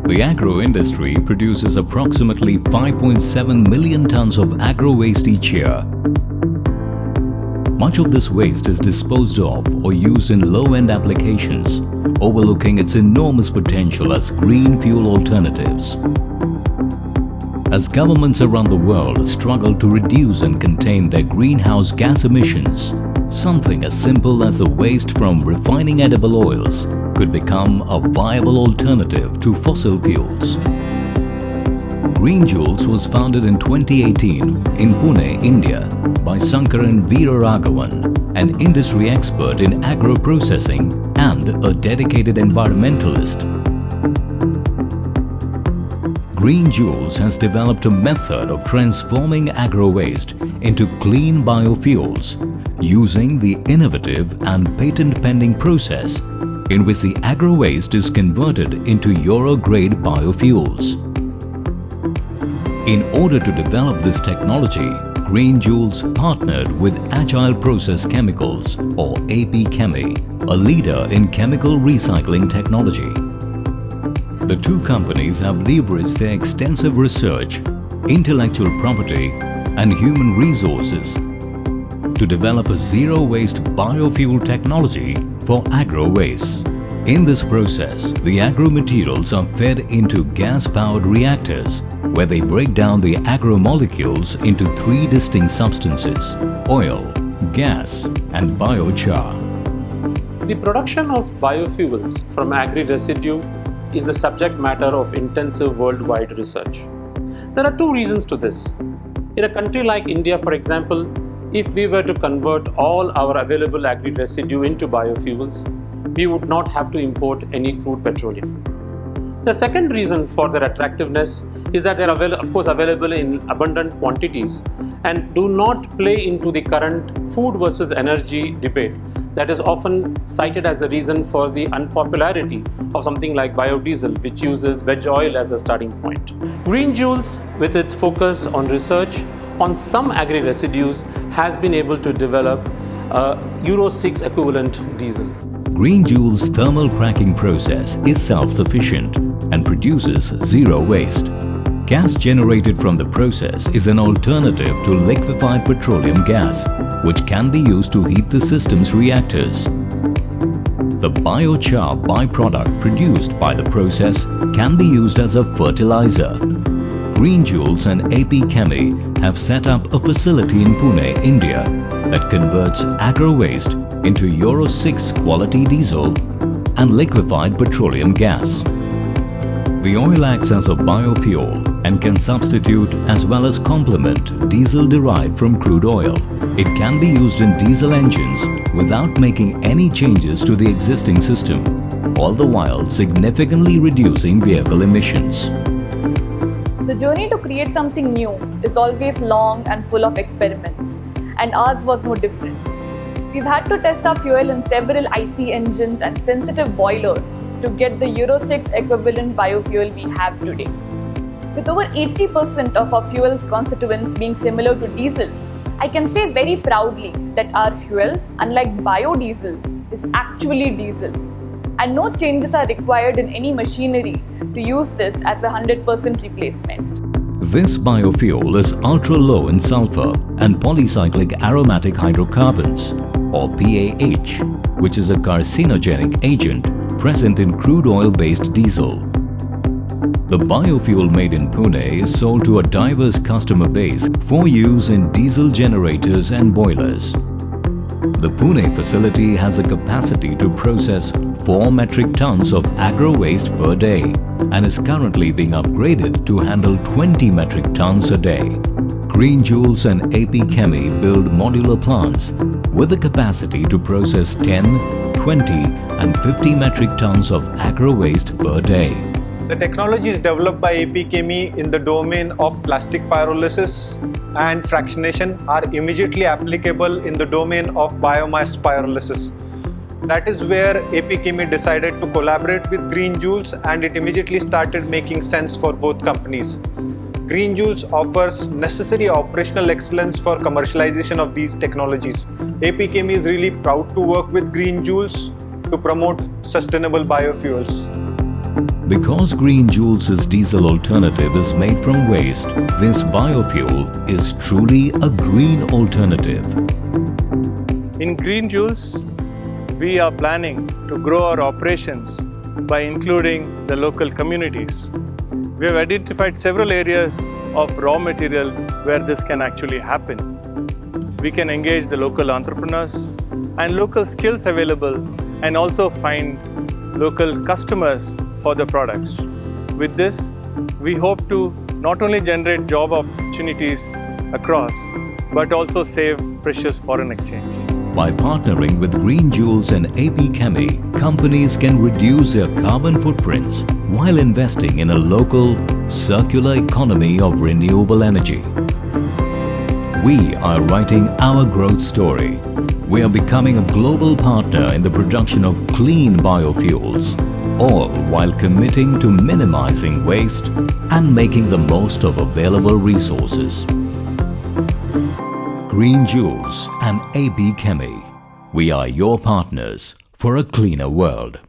The agro industry produces approximately 5.7 million tons of agro waste each year. Much of this waste is disposed of or used in low-end applications, overlooking its enormous potential as green fuel alternatives. As governments around the world struggle to reduce and contain their greenhouse gas emissions, something as simple as the waste from refining edible oils could become a viable alternative to fossil fuels. geenjoules was founded in 2018 in Pune, India by Sankaran Veeraraghavan, an industry expert in agro-processing and a dedicated environmentalist. geenjoules has developed a method of transforming agro-waste into clean biofuels using the innovative and patent-pending process in which the agro-waste is converted into Euro-grade biofuels. In order to develop this technology, geenjoules partnered with Agile Process Chemicals or APChemi, a leader in chemical recycling technology. The two companies have leveraged their extensive research, intellectual property and human resources to develop a zero-waste biofuel technology for agro-waste. In this process, the agro-materials are fed into gas-powered reactors where they break down the agro-molecules into three distinct substances: oil, gas and biochar. The production of biofuels from agri-residue is the subject matter of intensive worldwide research. There are two reasons to this. In a country like India, for example, if we were to convert all our available agri-residue into biofuels, we would not have to import any crude petroleum. The second reason for their attractiveness is that they are of course available in abundant quantities and do not play into the current food versus energy debate that is often cited as the reason for the unpopularity of something like biodiesel, which uses veg oil as a starting point. geenjoules, with its focus on research on some agri-residues, has been able to develop a Euro 6 equivalent diesel. geenjoules' thermal cracking process is self-sufficient and produces zero waste. Gas generated from the process is an alternative to liquefied petroleum gas, which can be used to heat the system's reactors. The biochar byproduct produced by the process can be used as a fertilizer. geenjoules and APChemi have set up a facility in Pune, India that converts agro-waste into Euro 6 quality diesel and liquefied petroleum gas. The oil acts as a biofuel and can substitute as well as complement diesel derived from crude oil. It can be used in diesel engines without making any changes to the existing system, all the while significantly reducing vehicle emissions. The journey to create something new is always long and full of experiments, and ours was no different. We've had to test our fuel in several IC engines and sensitive boilers to get the Euro 6 equivalent biofuel we have today. With over 80% of our fuel's constituents being similar to diesel, I can say very proudly that our fuel, unlike biodiesel, is actually diesel. And no changes are required in any machinery to use this as a 100% replacement. This biofuel is ultra-low in sulphur and polycyclic aromatic hydrocarbons, or PAH, which is a carcinogenic agent present in crude oil-based diesel. The biofuel made in Pune is sold to a diverse customer base for use in diesel generators and boilers. The Pune facility has a capacity to process 4 metric tons of agro-waste per day and is currently being upgraded to handle 20 metric tons a day. geenjoules and APChemi build modular plants with the capacity to process 10, 20 and 50 metric tons of agro-waste per day. The technologies developed by APChemi in the domain of plastic pyrolysis and fractionation are immediately applicable in the domain of biomass pyrolysis. That is where APChemi decided to collaborate with geenjoules, and it immediately started making sense for both companies. geenjoules offers necessary operational excellence for commercialization of these technologies. APChemi is really proud to work with geenjoules to promote sustainable biofuels. Because geenjoules' diesel alternative is made from waste, this biofuel is truly a green alternative. In geenjoules, we are planning to grow our operations by including the local communities. We have identified several areas of raw material where this can actually happen. We can engage the local entrepreneurs and local skills available, and also find local customers for the products. With this, we hope to not only generate job opportunities across, but also save precious foreign exchange. By partnering with geenjoules and APChemi, companies can reduce their carbon footprints while investing in a local, circular economy of renewable energy. We are writing our growth story. We are becoming a global partner in the production of clean biofuels, all while committing to minimizing waste and making the most of available resources. geenjoules and APChemi. We are your partners for a cleaner world.